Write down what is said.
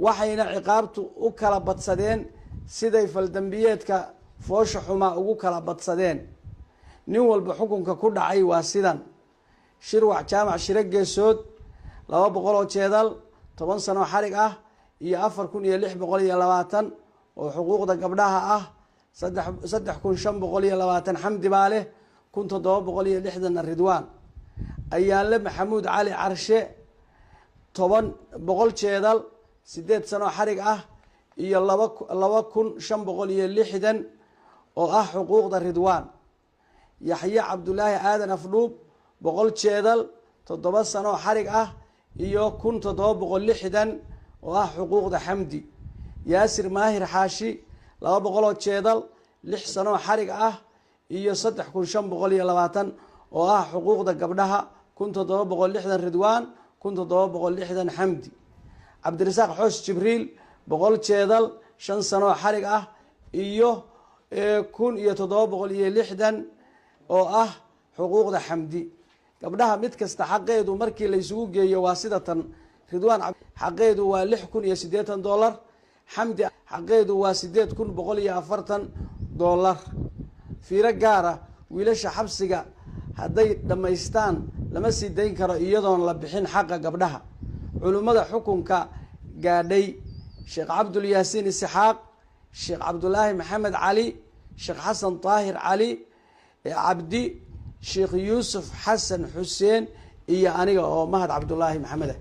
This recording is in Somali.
waxayna ciqaabtu u kala badsadeen siday faldambiyeedka foosha xumaa ugu kala badsadeen. nin walba xukunka ku dhacay waa sidan: shirwac jaamac shiro geesood 200 oo jeedal, 10 sano xarig ah iyo 4620 oo xuquuqda gabdhaha ah, 3520 xamdi baale, 1760 ridwaan. ayaanle maxamuud cali carshe 100 jeedal, 8 sano xarig ah iyo 2560 oo ah xuquuqda ridwaan. yaxye cabdulaahi aadan afdhuub 100 jeedal, 7 sano xarig ah iyo 1760 oo ah xuquuqda xamdi. yaasir maahir xaashi 200 jeedal, 6 sano xarig ah iyo 3520 oo ah xuquuqda gabdhaha, 1760 ridwaan, 1760 xamdi. cabdirasaaq xoos jibriil 100 jeedal, 5 sano xarig ah iyo 1760 oo ah xuquuqda xamdi. gabdhaha mid kasta xaqeedu markii la isugu geeyo waa sida tan: ridwaan xaqeedu waa $6080, xamdi xaqeedu waa $8140. fiiro gaara: wiilasha xabsiga hadday dhammaystaan lama sii dayn karo iyadoon la bixin xaqa gabdhaha. culummada xukunka gaadhay: sheekh cabdul yaasiin isxaaq, sheekh cabdulaahi maxamed cali, sheekh xasan daahir cali cabdi, sheekh yuusuf xasan xuseen iyo aniga oo mahad cabdulaahi maxamed ah.